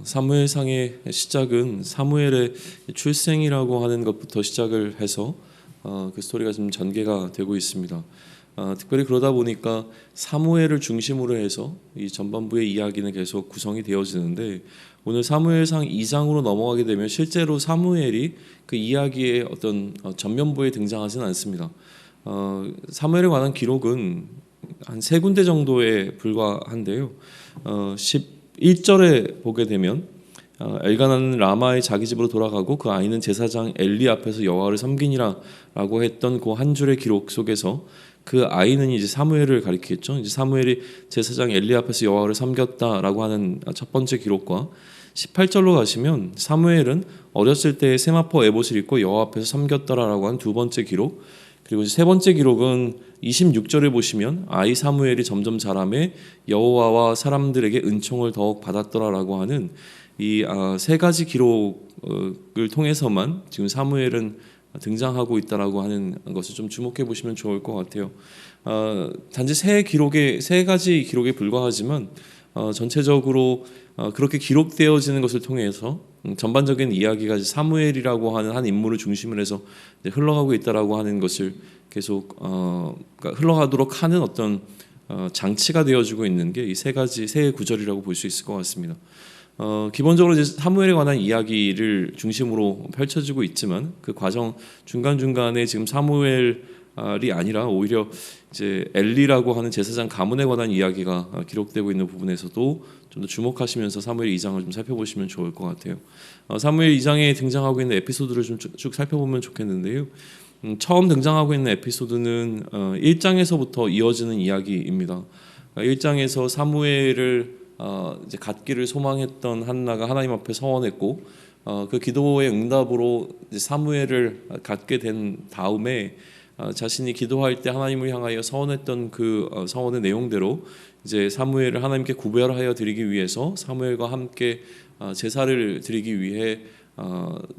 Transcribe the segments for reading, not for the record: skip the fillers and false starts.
사무엘상의 시작은 사무엘의 출생이라고 하는 것부터 시작을 해서 그 스토리가 좀 전개가 되고 있습니다. 특별히 그러다 보니까 사무엘을 중심으로 해서 이 전반부의 이야기는 계속 구성이 되어지는데, 오늘 사무엘상 2장으로 넘어가게 되면 실제로 사무엘이 그 이야기의 어떤 전면부에 등장하지는 않습니다. 사무엘에 관한 기록은 한 세 군데 정도에 불과한데요. 11절에 보게 되면 엘가나는 라마의 자기 집으로 돌아가고 그 아이는 제사장 엘리 앞에서 여호와를 섬기니라라고 했던 그 한 줄의 기록 속에서 그 아이는 이제 사무엘을 가리키겠죠. 이제 사무엘이 제사장 엘리 앞에서 여호와를 섬겼다라고 하는 첫 번째 기록과 18절로 가시면 사무엘은 어렸을 때 세마포 에봇을 입고 여호와 앞에서 섬겼더라라고 한 두 번째 기록, 그리고 세 번째 기록은 26절에 보시면 아이 사무엘이 점점 자라매 여호와와 사람들에게 은총을 더욱 받았더라라고 하는 이 세 가지 기록을 통해서만 지금 사무엘은 등장하고 있다라고 하는 것을 좀 주목해 보시면 좋을 것 같아요. 단지 세 가지 기록에 불과하지만 전체적으로 그렇게 기록되어지는 것을 통해서 전반적인 이야기가 사무엘이라고 하는 한 인물을 중심으로 해서 흘러가고 있다라고 하는 것을 계속 그러니까 흘러가도록 하는 어떤 장치가 되어주고 있는 게 이 세 구절이라고 볼 수 있을 것 같습니다. 기본적으로 이제 사무엘에 관한 이야기를 중심으로 펼쳐지고 있지만 그 과정 중간중간에 지금 사무엘이 아니라 오히려 이제 엘리라고 하는 제사장 가문에 관한 이야기가 기록되고 있는 부분에서도 좀 더 주목하시면서 사무엘 2장을 좀 살펴보시면 좋을 것 같아요. 사무엘 2장에 등장하고 있는 에피소드를 좀 쭉 살펴보면 좋겠는데요. 처음 등장하고 있는 에피소드는 1장에서부터 이어지는 이야기입니다. 1장에서 사무엘을 이제 갖기를 소망했던 한나가 하나님 앞에 서원했고, 그 기도의 응답으로 이제 사무엘을 갖게 된 다음에 자신이 기도할 때 하나님을 향하여 서원했던 그 서원의 내용대로 이제 사무엘을 하나님께 구별하여 드리기 위해서 사무엘과 함께 제사를 드리기 위해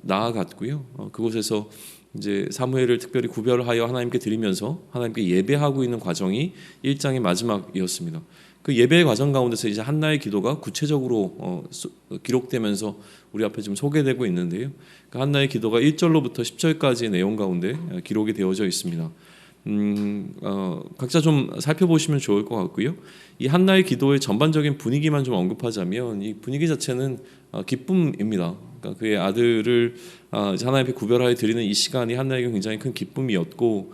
나아갔고요. 그곳에서 이제 사무엘을 특별히 구별하여 하나님께 드리면서 하나님께 예배하고 있는 과정이 1장의 마지막이었습니다. 그 예배의 과정 가운데서 이제 한나의 기도가 구체적으로 기록되면서 우리 앞에 좀 소개되고 있는데요. 그 한나의 기도가 1절로부터 10절까지의 내용 가운데 기록이 되어져 있습니다. 각자 좀 살펴보시면 좋을 것 같고요. 이 한나의 기도의 전반적인 분위기만 좀 언급하자면 이 분위기 자체는 기쁨입니다. 그러니까 그의 아들을 하나님 앞에 구별하여 드리는 이 시간이 한나에게 굉장히 큰 기쁨이었고,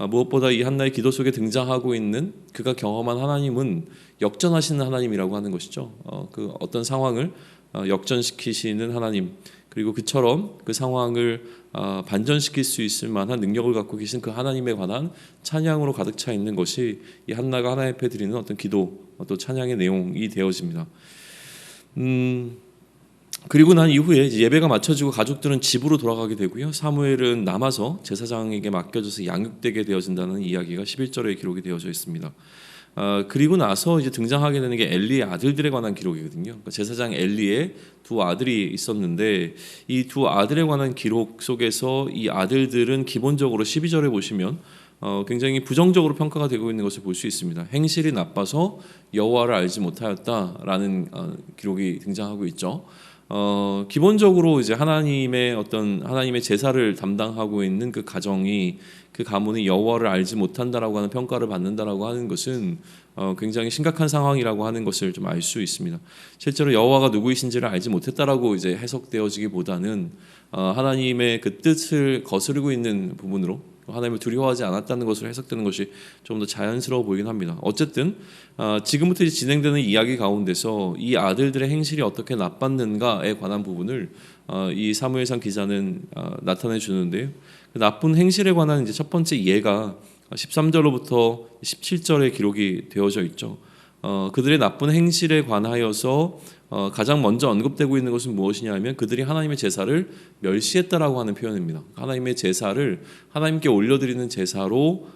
무엇보다 이 한나의 기도 속에 등장하고 있는 그가 경험한 하나님은 역전하시는 하나님이라고 하는 것이죠. 그 어떤 상황을 역전시키시는 하나님, 그리고 그처럼 그 상황을 반전시킬 수 있을 만한 능력을 갖고 계신 그 하나님에 관한 찬양으로 가득 차 있는 것이 이 한나가 하나님 앞에 드리는 어떤 기도, 또 찬양의 내용이 되어집니다. 그리고 난 이후에 예배가 마쳐지고 가족들은 집으로 돌아가게 되고요. 사무엘은 남아서 제사장에게 맡겨져서 양육되게 되어진다는 이야기가 11절에 기록이 되어져 있습니다. 그리고 나서 이제 등장하게 되는 게 엘리의 아들들에 관한 기록이거든요. 그러니까 제사장 엘리의 두 아들이 있었는데 이 두 아들에 관한 기록 속에서 이 아들들은 기본적으로 12절에 보시면 굉장히 부정적으로 평가가 되고 있는 것을 볼 수 있습니다. 행실이 나빠서 여호와를 알지 못하였다라는 기록이 등장하고 있죠. 기본적으로 이제 하나님의 제사를 담당하고 있는 그 가정이, 그 가문이 여호와를 알지 못한다라고 하는 평가를 받는다라고 하는 것은 굉장히 심각한 상황이라고 하는 것을 좀 알 수 있습니다. 실제로 여호와가 누구이신지를 알지 못했다라고 이제 해석되어지기보다는 하나님의 그 뜻을 거스르고 있는 부분으로 하나님을 두려워하지 않았다는 것으로 해석되는 것이 좀 더 자연스러워 보이긴 합니다. 어쨌든 지금부터 진행되는 이야기 가운데서 이 아들들의 행실이 어떻게 나빴는가에 관한 부분을 이 사무엘상 기자는 나타내 주는데요. 그 나쁜 행실에 관한 이제 첫 번째 예가 13절로부터 17절에 기록이 되어져 있죠. 그들의 나쁜 행실에 관하여서 가장 먼저 언급되고 있는 것은 무엇이냐 하면 그들이 하나님의 제사를 멸시했다라고 하는 표현입니다. 하나님의 제사를 하나님께 올려드리는 제사로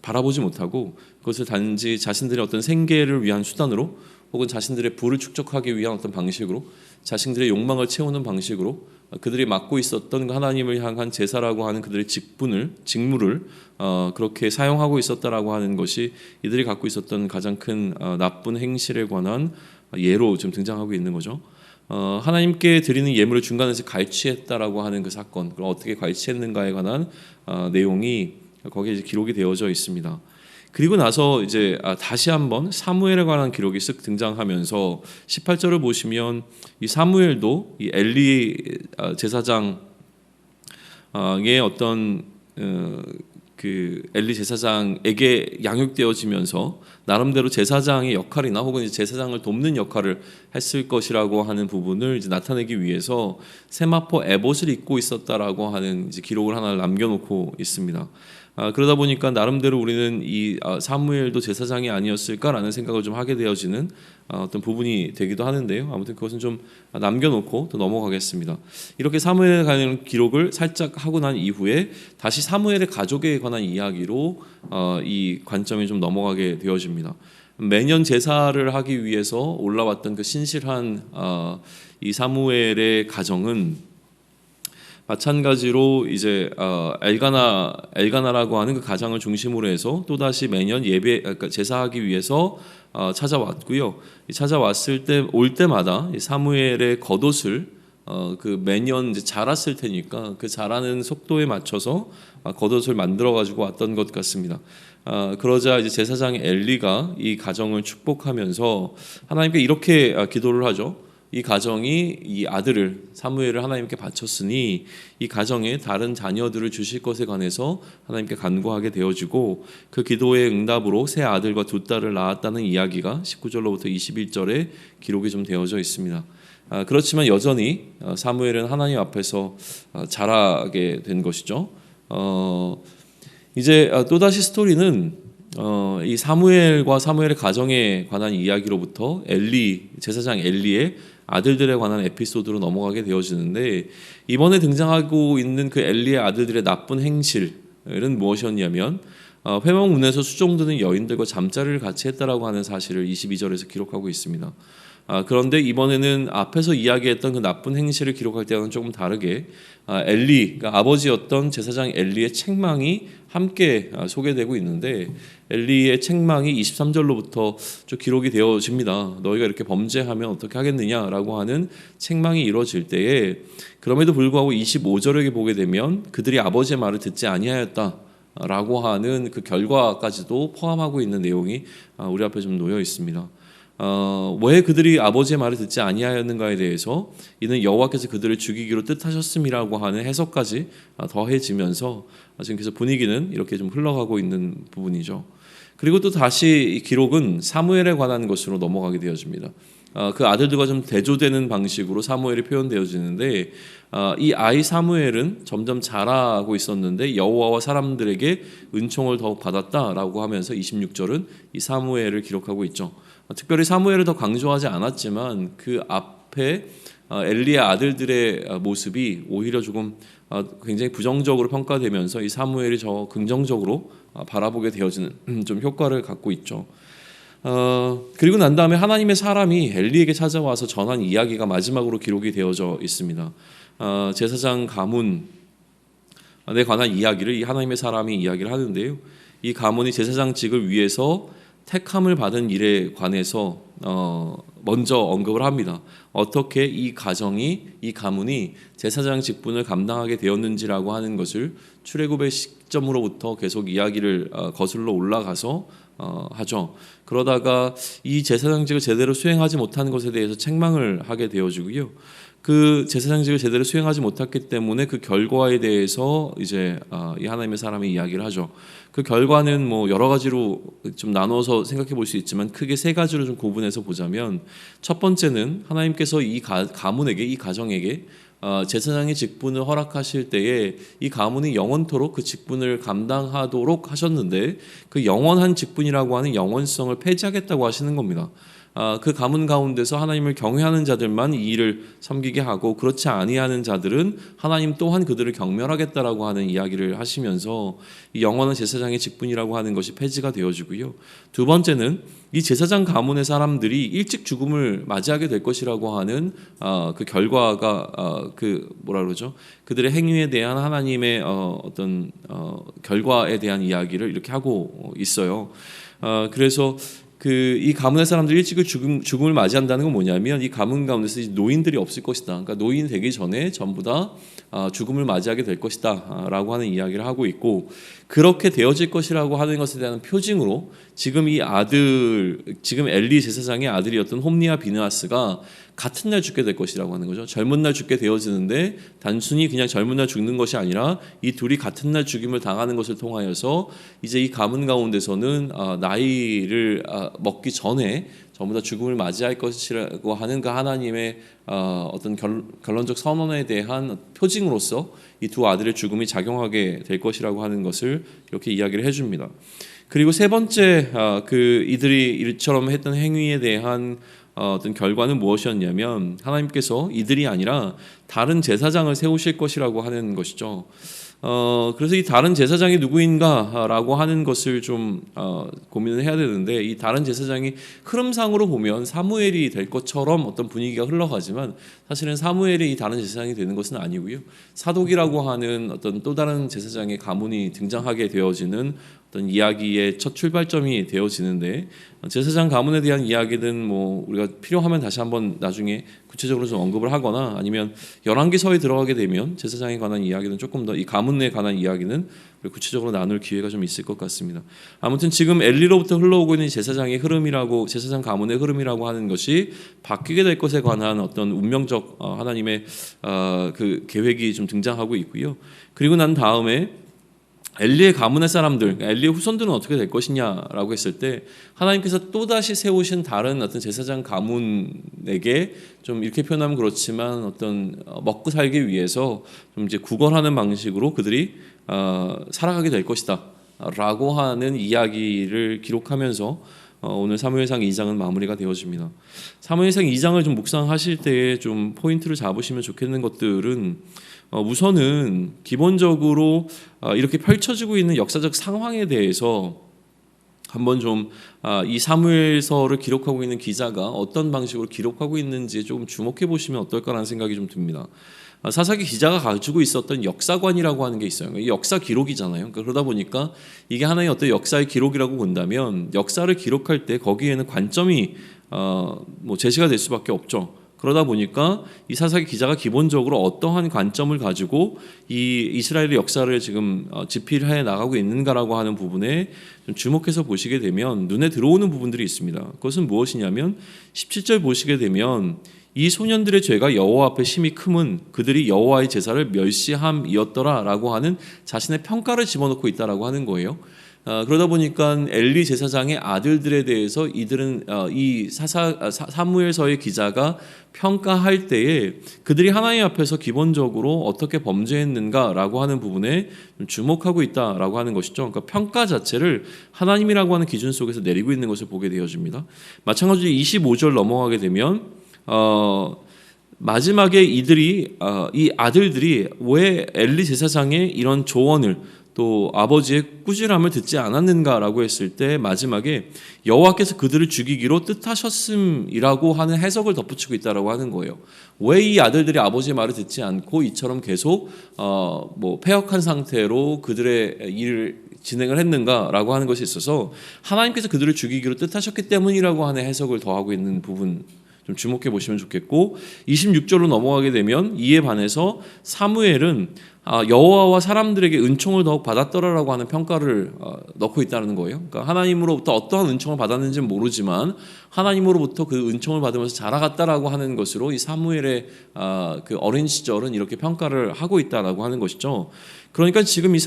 바라보지 못하고 그것을 단지 자신들의 어떤 생계를 위한 수단으로, 혹은 자신들의 부를 축적하기 위한 어떤 방식으로, 자신들의 욕망을 채우는 방식으로 그들이 맡고 있었던 하나님을 향한 제사라고 하는 그들의 직무를 그렇게 사용하고 있었다라고 하는 것이 이들이 갖고 있었던 가장 큰 나쁜 행실에 관한 예로 좀 등장하고 있는 거죠. 하나님께 드리는 예물을 중간에서 갈취했다라고 하는 그 사건, 그럼 어떻게 갈취했는가에 관한 내용이 거기에 이제 기록이 되어져 있습니다. 그리고 나서 이제 다시 한번 사무엘에 관한 기록이 쓱 등장하면서 18절을 보시면 이 사무엘도 이 엘리 제사장의 어떤 그 엘리 제사장에게 양육되어지면서 나름대로 제사장의 역할이나 혹은 제사장을 돕는 역할을 했을 것이라고 하는 부분을 이제 나타내기 위해서 세마포 에봇을 입고 있었다라고 하는 이제 기록을 하나 남겨놓고 있습니다. 그러다 보니까 나름대로 우리는 이 사무엘도 제사장이 아니었을까라는 생각을 좀 하게 되어지는 어떤 부분이 되기도 하는데요. 아무튼 그것은 좀 남겨놓고 또 넘어가겠습니다. 이렇게 사무엘에 관한 기록을 살짝 하고 난 이후에 다시 사무엘의 가족에 관한 이야기로 이 관점이 좀 넘어가게 되어집니다. 매년 제사를 하기 위해서 올라왔던 그 신실한 이 사무엘의 가정은 마찬가지로 이제 엘가나라고 하는 그 가장을 중심으로 해서 또 다시 매년 그러니까 제사하기 위해서 찾아왔고요. 찾아왔을 때 올 때마다 사무엘의 겉옷을 그 매년 이제 자랐을 테니까 그 자라는 속도에 맞춰서 겉옷을 만들어 가지고 왔던 것 같습니다. 그러자 이제 제사장 엘리가 이 가정을 축복하면서 하나님께 이렇게 기도를 하죠. 이 가정이 이 아들을 사무엘을 하나님께 바쳤으니 이 가정에 다른 자녀들을 주실 것에 관해서 하나님께 간구하게 되어지고 그 기도의 응답으로 새 아들과 두 딸을 낳았다는 이야기가 19절로부터 21절에 기록이 좀 되어져 있습니다. 그렇지만 여전히 사무엘은 하나님 앞에서 자라게 된 것이죠. 이제 또다시 스토리는 이 사무엘과 사무엘의 가정에 관한 이야기로부터 제사장 엘리의 아들들에 관한 에피소드로 넘어가게 되어지는데 이번에 등장하고 있는 그 엘리의 아들들의 나쁜 행실은 무엇이었냐면 회막문에서 수종드는 여인들과 잠자리를 같이 했다라고 하는 사실을 22절에서 기록하고 있습니다. 그런데 이번에는 앞에서 이야기했던 그 나쁜 행실을 기록할 때와는 조금 다르게 그러니까 아버지였던 제사장 엘리의 책망이 함께 소개되고 있는데 엘리의 책망이 23절로부터 좀 기록이 되어집니다. 너희가 이렇게 범죄하면 어떻게 하겠느냐라고 하는 책망이 이루어질 때에 그럼에도 불구하고 25절에 보게 되면 그들이 아버지의 말을 듣지 아니하였다라고 하는 그 결과까지도 포함하고 있는 내용이 우리 앞에 좀 놓여 있습니다. 왜 그들이 아버지의 말을 듣지 아니하였는가에 대해서 이는 여호와께서 그들을 죽이기로 뜻하셨음이라고 하는 해석까지 더해지면서 지금 그래서 분위기는 이렇게 좀 흘러가고 있는 부분이죠. 그리고 또 다시 이 기록은 사무엘에 관한 것으로 넘어가게 되어집니다. 그 아들들과 좀 대조되는 방식으로 사무엘이 표현되어지는데 이 아이 사무엘은 점점 자라고 있었는데 여호와와 사람들에게 은총을 더욱 받았다라고 하면서 26절은 이 사무엘을 기록하고 있죠. 특별히 사무엘을 더 강조하지 않았지만 그 앞에 엘리의 아들들의 모습이 오히려 조금 굉장히 부정적으로 평가되면서 이 사무엘이 저 긍정적으로 바라보게 되어지는 좀 효과를 갖고 있죠. 그리고 난 다음에 하나님의 사람이 엘리에게 찾아와서 전한 이야기가 마지막으로 기록이 되어져 있습니다. 제사장 가문에 관한 이야기를 이 하나님의 사람이 이야기를 하는데요. 이 가문이 제사장직을 위해서 택함을 받은 일에 관해서 먼저 언급을 합니다. 어떻게 이 가문이 제사장 직분을 감당하게 되었는지라고 하는 것을 출애굽의 시점으로부터 계속 이야기를 거슬러 올라가서 하죠. 그러다가 이 제사장직을 제대로 수행하지 못하는 것에 대해서 책망을 하게 되어지고요. 그 제사장직을 제대로 수행하지 못했기 때문에 그 결과에 대해서 이제 이 하나님의 사람이 이야기를 하죠. 그 결과는 뭐 여러 가지로 좀 나눠서 생각해 볼 수 있지만 크게 세 가지로 좀 구분해서 보자면 첫 번째는 하나님께서 이 가문에게 이 가정에게 제사장의 직분을 허락하실 때에 이 가문이 영원토록 그 직분을 감당하도록 하셨는데 그 영원한 직분이라고 하는 영원성을 폐지하겠다고 하시는 겁니다. 그 가문 가운데서 하나님을 경외하는 자들만 이 일을 섬기게 하고 그렇지 아니하는 자들은 하나님 또한 그들을 경멸하겠다라고 하는 이야기를 하시면서 이 영원한 제사장의 직분이라고 하는 것이 폐지가 되어지고요. 두 번째는 이 제사장 가문의 사람들이 일찍 죽음을 맞이하게 될 것이라고 하는 그 결과가 그들의 행위에 대한 하나님의 어떤 결과에 대한 이야기를 이렇게 하고 있어요. 그래서 이 가문의 사람들이 일찍 죽음을 맞이한다는 건 뭐냐면 이 가문 가운데서 이제 노인들이 없을 것이다. 그러니까 노인 되기 전에 전부 다 죽음을 맞이하게 될 것이다라고 하는 이야기를 하고 있고, 그렇게 되어질 것이라고 하는 것에 대한 표징으로 지금 지금 엘리 제사장의 아들이었던 홈리와 비느하스가 같은 날 죽게 될 것이라고 하는 거죠. 젊은 날 죽게 되어지는데 단순히 그냥 젊은 날 죽는 것이 아니라 이 둘이 같은 날 죽임을 당하는 것을 통하여서 이제 이 가문 가운데서는 나이를 먹기 전에 전부 다 죽음을 맞이할 것이라고 하는 그 하나님의 어떤 결론적 선언에 대한 표징으로서 이 두 아들의 죽음이 작용하게 될 것이라고 하는 것을 이렇게 이야기를 해줍니다. 그리고 세 번째 이들이 이처럼 했던 행위에 대한 어떤 결과는 무엇이었냐면 하나님께서 이들이 아니라 다른 제사장을 세우실 것이라고 하는 것이죠. 그래서 이 다른 제사장이 누구인가라고 하는 것을 좀 고민을 해야 되는데, 이 다른 제사장이 흐름상으로 보면 사무엘이 될 것처럼 어떤 분위기가 흘러가지만 사실은 사무엘이 이 다른 제사장이 되는 것은 아니고요. 사독이라고 하는 어떤 또 다른 제사장의 가문이 등장하게 되어지는 어떤 이야기의 첫 출발점이 되어지는데, 제사장 가문에 대한 이야기는 뭐 우리가 필요하면 다시 한번 나중에 구체적으로 좀 언급을 하거나 아니면 열왕기서에 들어가게 되면 제사장에 관한 이야기는 조금 더 이 가문에 관한 이야기는 구체적으로 나눌 기회가 좀 있을 것 같습니다. 아무튼 지금 엘리로부터 흘러오고 있는 제사장 가문의 흐름이라고 하는 것이 바뀌게 될 것에 관한 어떤 운명적 하나님의 그 계획이 좀 등장하고 있고요. 그리고 난 다음에 엘리의 가문의 사람들, 엘리의 후손들은 어떻게 될 것이냐라고 했을 때 하나님께서 또다시 세우신 다른 어떤 제사장 가문에게 좀 이렇게 표현하면 그렇지만 어떤 먹고 살기 위해서 좀 이제 구걸하는 방식으로 그들이 살아가게 될 것이다라고 하는 이야기를 기록하면서 오늘 사무엘상 2장은 마무리가 되어집니다. 사무엘상 2장을 좀 묵상하실 때에 좀 포인트를 잡으시면 좋겠는 것들은 우선은 기본적으로 이렇게 펼쳐지고 있는 역사적 상황에 대해서 한번 좀 이 사무엘서를 기록하고 있는 기자가 어떤 방식으로 기록하고 있는지 조금 주목해 보시면 어떨까라는 생각이 좀 듭니다. 사사기 기자가 가지고 있었던 역사관이라고 하는 게 있어요. 이 역사 기록이잖아요. 그러다 보니까 이게 하나의 어떤 역사의 기록이라고 본다면 역사를 기록할 때 거기에는 관점이 뭐 제시가 될 수밖에 없죠. 그러다 보니까 이 사사기 기자가 기본적으로 어떠한 관점을 가지고 이 이스라엘의 역사를 지금 집필해 나가고 있는가라고 하는 부분에 좀 주목해서 보시게 되면 눈에 들어오는 부분들이 있습니다. 그것은 무엇이냐면 17절 보시게 되면 이 소년들의 죄가 여호와 앞에 심히 크면 그들이 여호와의 제사를 멸시함이었더라라고 하는 자신의 평가를 집어넣고 있다라고 하는 거예요. 그러다 보니까 엘리 제사장의 아들들에 대해서 이들은 이 사무엘서의 기자가 평가할 때에 그들이 하나님 앞에서 기본적으로 어떻게 범죄했는가라고 하는 부분에 주목하고 있다라고 하는 것이죠. 그러니까 평가 자체를 하나님이라고 하는 기준 속에서 내리고 있는 것을 보게 되어집니다. 마찬가지로 25절 넘어가게 되면 마지막에 이 아들들이 왜 엘리 제사장의 이런 조언을 또 아버지의 꾸지람을 듣지 않았는가라고 했을 때 마지막에 여호와께서 그들을 죽이기로 뜻하셨음이라고 하는 해석을 덧붙이고 있다라고 하는 거예요. 왜 이 아들들이 아버지의 말을 듣지 않고 이처럼 계속 패역한 상태로 그들의 일을 진행을 했는가라고 하는 것이 있어서 하나님께서 그들을 죽이기로 뜻하셨기 때문이라고 하는 해석을 더하고 있는 부분 좀 주목해 보시면 좋겠고, 26절로 넘어가게 되면 이에 반해서 사무엘은 여호와와 사람들에게 은총을 더욱 받았더라라고 하는 평가를 넣고 있다는 거예요. 그러니까 하나님으로부터 어떠한 은총을 받았는지는 모르지만 하나님으로부터 그 은총을 받으면서 자라갔다라고 하는 것으로 이 사무엘의 그 어린 시절은 이렇게 평가를 하고 있다라고 하는 것이죠. 그러니까 지금 이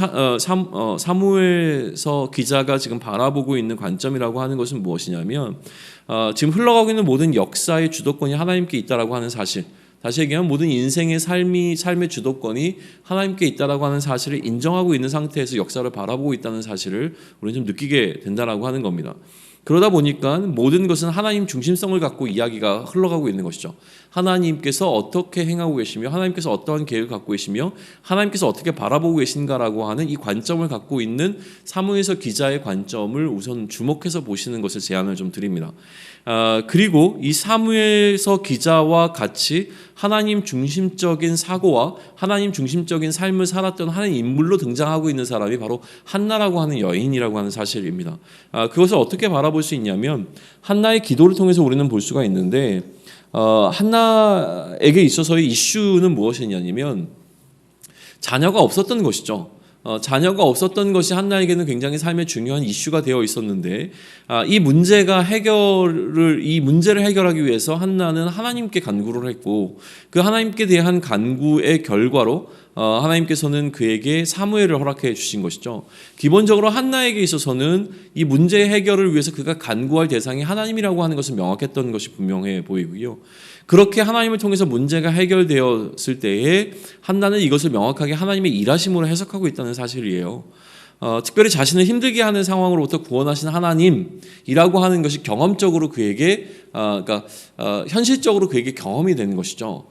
사무엘서 기자가 지금 바라보고 있는 관점이라고 하는 것은 무엇이냐면 지금 흘러가고 있는 모든 역사의 주도권이 하나님께 있다라고 하는 사실, 다시 얘기하면 모든 인생의 삶의 주도권이 하나님께 있다라고 하는 사실을 인정하고 있는 상태에서 역사를 바라보고 있다는 사실을 우리는 좀 느끼게 된다라고 하는 겁니다. 그러다 보니까 모든 것은 하나님 중심성을 갖고 이야기가 흘러가고 있는 것이죠. 하나님께서 어떻게 행하고 계시며 하나님께서 어떠한 계획을 갖고 계시며 하나님께서 어떻게 바라보고 계신가라고 하는 이 관점을 갖고 있는 사무엘서 기자의 관점을 우선 주목해서 보시는 것을 제안을 좀 드립니다. 그리고 이 사무엘서 기자와 같이 하나님 중심적인 사고와 하나님 중심적인 삶을 살았던 한 인물로 등장하고 있는 사람이 바로 한나라고 하는 여인이라고 하는 사실입니다. 그것을 어떻게 바라보고 알아볼 수 있냐면 한나의 기도를 통해서 우리는 볼 수가 있는데 한나에게 있어서의 이슈는 무엇이냐면 자녀가 없었던 것이죠. 자녀가 없었던 것이 한나에게는 굉장히 삶의 중요한 이슈가 되어 있었는데 이 문제를 해결하기 위해서 한나는 하나님께 간구를 했고 그 하나님께 대한 간구의 결과로 하나님께서는 그에게 사무엘을 허락해 주신 것이죠. 기본적으로 한나에게 있어서는 이 문제 해결을 위해서 그가 간구할 대상이 하나님이라고 하는 것은 명확했던 것이 분명해 보이고요. 그렇게 하나님을 통해서 문제가 해결되었을 때에 한나는 이것을 명확하게 하나님의 일하심으로 해석하고 있다는 사실이에요. 특별히 자신을 힘들게 하는 상황으로부터 구원하신 하나님이라고 하는 것이 경험적으로 그에게 현실적으로 그에게 경험이 되는 것이죠.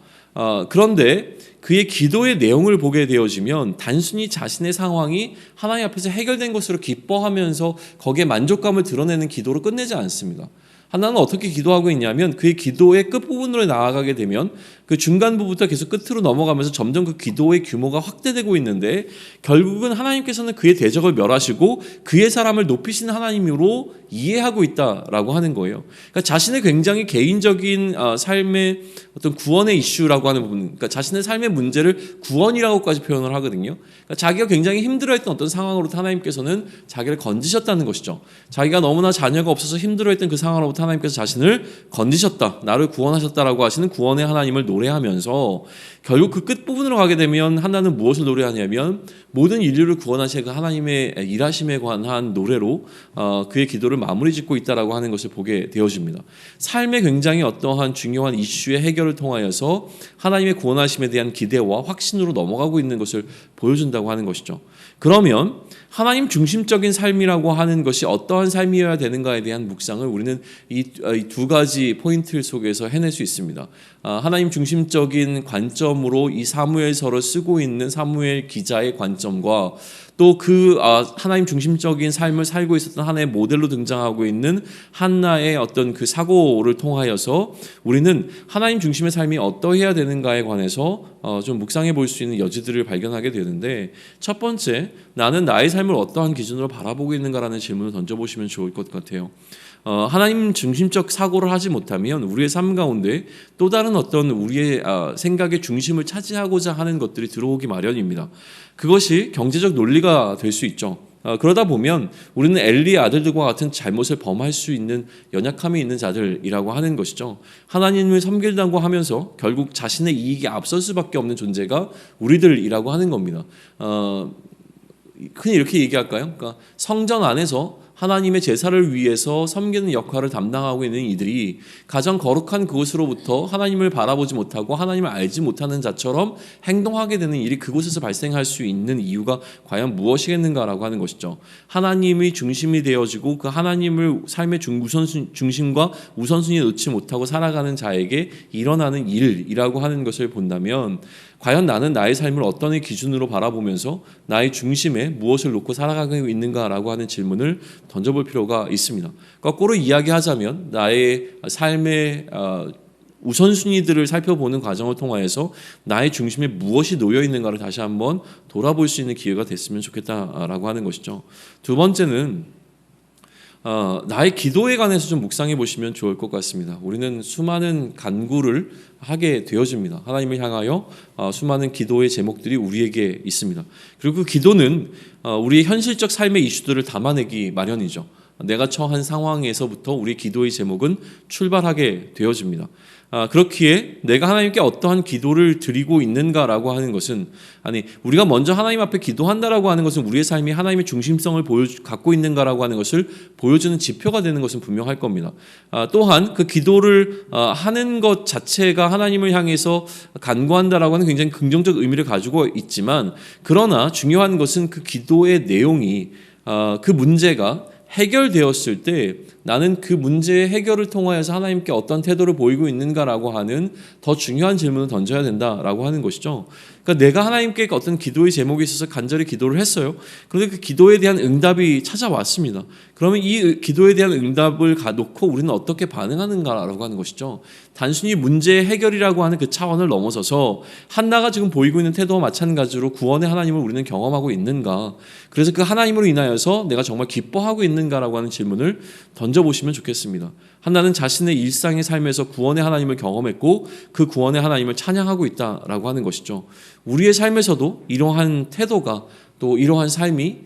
그런데 그의 기도의 내용을 보게 되어지면 단순히 자신의 상황이 하나님 앞에서 해결된 것으로 기뻐하면서 거기에 만족감을 드러내는 기도로 끝내지 않습니다. 한나는 어떻게 기도하고 있냐면 그의 기도의 끝부분으로 나아가게 되면 그 중간부부터 계속 끝으로 넘어가면서 점점 그 기도의 규모가 확대되고 있는데 결국은 하나님께서는 그의 대적을 멸하시고 그의 사람을 높이신 하나님으로 이해하고 있다라고 하는 거예요. 그러니까 자신의 굉장히 개인적인 삶의 어떤 구원의 이슈라고 하는 부분, 그러니까 자신의 삶의 문제를 구원이라고까지 표현을 하거든요. 그러니까 자기가 굉장히 힘들어했던 어떤 상황으로부터 하나님께서는 자기를 건지셨다는 것이죠. 자기가 너무나 자녀가 없어서 힘들어했던 그 상황으로부터 하나님께서 자신을 건지셨다, 나를 구원하셨다라고 하시는 구원의 하나님을 노래하면서 결국 그 끝부분으로 가게 되면 한나는 무엇을 노래하냐면 모든 인류를 구원하신 그 하나님의 일하심에 관한 노래로 그의 기도를 마무리 짓고 있다라고 하는 것을 보게 되어집니다. 삶의 굉장히 어떠한 중요한 이슈의 해결을 통하여서 하나님의 구원하심에 대한 기대와 확신으로 넘어가고 있는 것을 보여준다고 하는 것이죠. 그러면 하나님 중심적인 삶이라고 하는 것이 어떠한 삶이어야 되는가에 대한 묵상을 우리는 이 두 가지 포인트 속에서 해낼 수 있습니다. 하나님 중심적인 관점으로 이 사무엘서를 쓰고 있는 사무엘 기자의 관점과 또 그 하나님 중심적인 삶을 살고 있었던 하나의 모델로 등장하고 있는 한나의 어떤 그 사고를 통하여서 우리는 하나님 중심의 삶이 어떠해야 되는가에 관해서 좀 묵상해 볼 수 있는 여지들을 발견하게 되는데, 첫 번째, 나는 나의 삶을 어떠한 기준으로 바라보고 있는가라는 질문을 던져보시면 좋을 것 같아요. 하나님 중심적 사고를 하지 못하면 우리의 삶 가운데 또 다른 어떤 우리의 생각의 중심을 차지하고자 하는 것들이 들어오기 마련입니다. 그것이 경제적 논리가 될 수 있죠. 그러다 보면 우리는 엘리의 아들들과 같은 잘못을 범할 수 있는 연약함이 있는 자들이라고 하는 것이죠. 하나님을 섬긴다고 하면서 결국 자신의 이익에 앞설 수밖에 없는 존재가 우리들이라고 하는 겁니다. 흔히 이렇게 얘기할까요? 그러니까 성전 안에서 하나님의 제사를 위해서 섬기는 역할을 담당하고 있는 이들이 가장 거룩한 그곳으로부터 하나님을 바라보지 못하고 하나님을 알지 못하는 자처럼 행동하게 되는 일이 그곳에서 발생할 수 있는 이유가 과연 무엇이겠는가라고 하는 것이죠. 하나님이 중심이 되어지고 그 하나님을 삶의 중심과 우선순위에 놓지 못하고 살아가는 자에게 일어나는 일이라고 하는 것을 본다면 과연 나는 나의 삶을 어떤 기준으로 바라보면서 나의 중심에 무엇을 놓고 살아가고 있는가라고 하는 질문을 던져볼 필요가 있습니다. 거꾸로 이야기하자면 나의 삶의 우선순위들을 살펴보는 과정을 통하여서 나의 중심에 무엇이 놓여 있는가를 다시 한번 돌아볼 수 있는 기회가 됐으면 좋겠다라고 하는 것이죠. 두 번째는 나의 기도에 관해서 좀 묵상해 보시면 좋을 것 같습니다. 우리는 수많은 간구를 하게 되어집니다. 하나님을 향하여 수많은 기도의 제목들이 우리에게 있습니다. 그리고 그 기도는 우리의 현실적 삶의 이슈들을 담아내기 마련이죠. 내가 처한 상황에서부터 우리 기도의 제목은 출발하게 되어집니다. 그렇기에 내가 하나님께 어떠한 기도를 드리고 있는가라고 하는 것은, 우리가 먼저 하나님 앞에 기도한다라고 하는 것은 우리의 삶이 하나님의 중심성을 갖고 있는가라고 하는 것을 보여주는 지표가 되는 것은 분명할 겁니다. 또한 그 기도를 하는 것 자체가 하나님을 향해서 간구한다라고 하는 굉장히 긍정적 의미를 가지고 있지만, 그러나 중요한 것은 그 기도의 내용이 그 문제가 해결되었을 때 나는 그 문제의 해결을 통하여서 하나님께 어떤 태도를 보이고 있는가라고 하는 더 중요한 질문을 던져야 된다라고 하는 것이죠. 그러니까 내가 하나님께 어떤 기도의 제목에 있어서 간절히 기도를 했어요. 그런데 그 기도에 대한 응답이 찾아왔습니다. 그러면 이 기도에 대한 응답을 놓고 우리는 어떻게 반응하는가라고 하는 것이죠. 단순히 문제의 해결이라고 하는 그 차원을 넘어서서 한나가 지금 보이고 있는 태도와 마찬가지로 구원의 하나님을 우리는 경험하고 있는가, 그래서 그 하나님으로 인하여서 내가 정말 기뻐하고 있는가라고 하는 질문을 던져 던져보시면 좋겠습니다. 한나는 자신의 일상의 삶에서 구원의 하나님을 경험했고 그 구원의 하나님을 찬양하고 있다라고 하는 것이죠. 우리의 삶에서도 이러한 태도가 또 이러한 삶이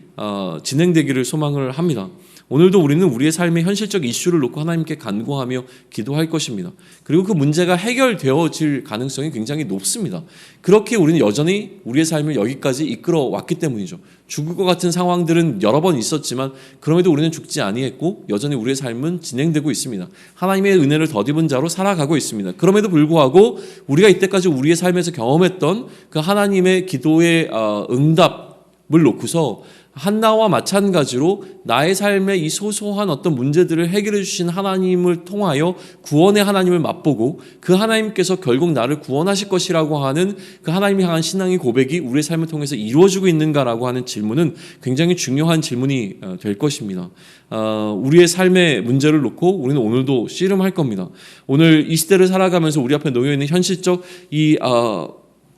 진행되기를 소망을 합니다. 오늘도 우리는 우리의 삶의 현실적 이슈를 놓고 하나님께 간구하며 기도할 것입니다. 그리고 그 문제가 해결되어질 가능성이 굉장히 높습니다. 그렇게 우리는 여전히 우리의 삶을 여기까지 이끌어 왔기 때문이죠. 죽을 것 같은 상황들은 여러 번 있었지만 그럼에도 우리는 죽지 아니했고 여전히 우리의 삶은 진행되고 있습니다. 하나님의 은혜를 덧입은 자로 살아가고 있습니다. 그럼에도 불구하고 우리가 이때까지 우리의 삶에서 경험했던 그 하나님의 기도의 응답을 놓고서 한나와 마찬가지로 나의 삶의 이 소소한 어떤 문제들을 해결해 주신 하나님을 통하여 구원의 하나님을 맛보고 그 하나님께서 결국 나를 구원하실 것이라고 하는 그 하나님을 향한 신앙의 고백이 우리의 삶을 통해서 이루어지고 있는가라고 하는 질문은 굉장히 중요한 질문이 될 것입니다. 우리의 삶의 문제를 놓고 우리는 오늘도 씨름할 겁니다. 오늘 이 시대를 살아가면서 우리 앞에 놓여있는 현실적 이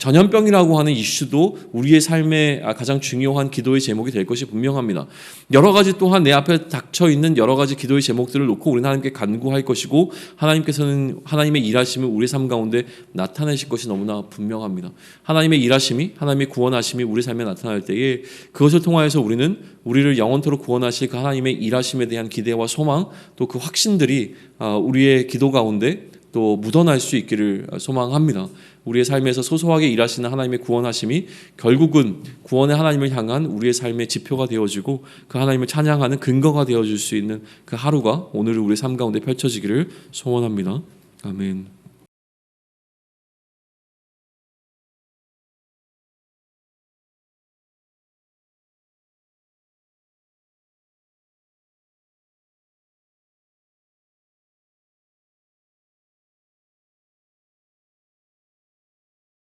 전염병이라고 하는 이슈도 우리의 삶의 가장 중요한 기도의 제목이 될 것이 분명합니다. 여러 가지 또한 내 앞에 닥쳐 있는 여러 가지 기도의 제목들을 놓고 우리는 하나님께 간구할 것이고 하나님께서는 하나님의 일하심을 우리 삶 가운데 나타내실 것이 너무나 분명합니다. 하나님의 일하심이 하나님의 구원하심이 우리 삶에 나타날 때에 그것을 통하여서 우리는 우리를 영원토록 구원하실 그 하나님의 일하심에 대한 기대와 소망 또 그 확신들이 우리의 기도 가운데 또 묻어날 수 있기를 소망합니다. 우리의 삶에서 소소하게 일하시는 하나님의 구원하심이 결국은 구원의 하나님을 향한 우리의 삶의 지표가 되어지고 그 하나님을 찬양하는 근거가 되어줄 수 있는 그 하루가 오늘 우리 삶 가운데 펼쳐지기를 소원합니다. 아멘.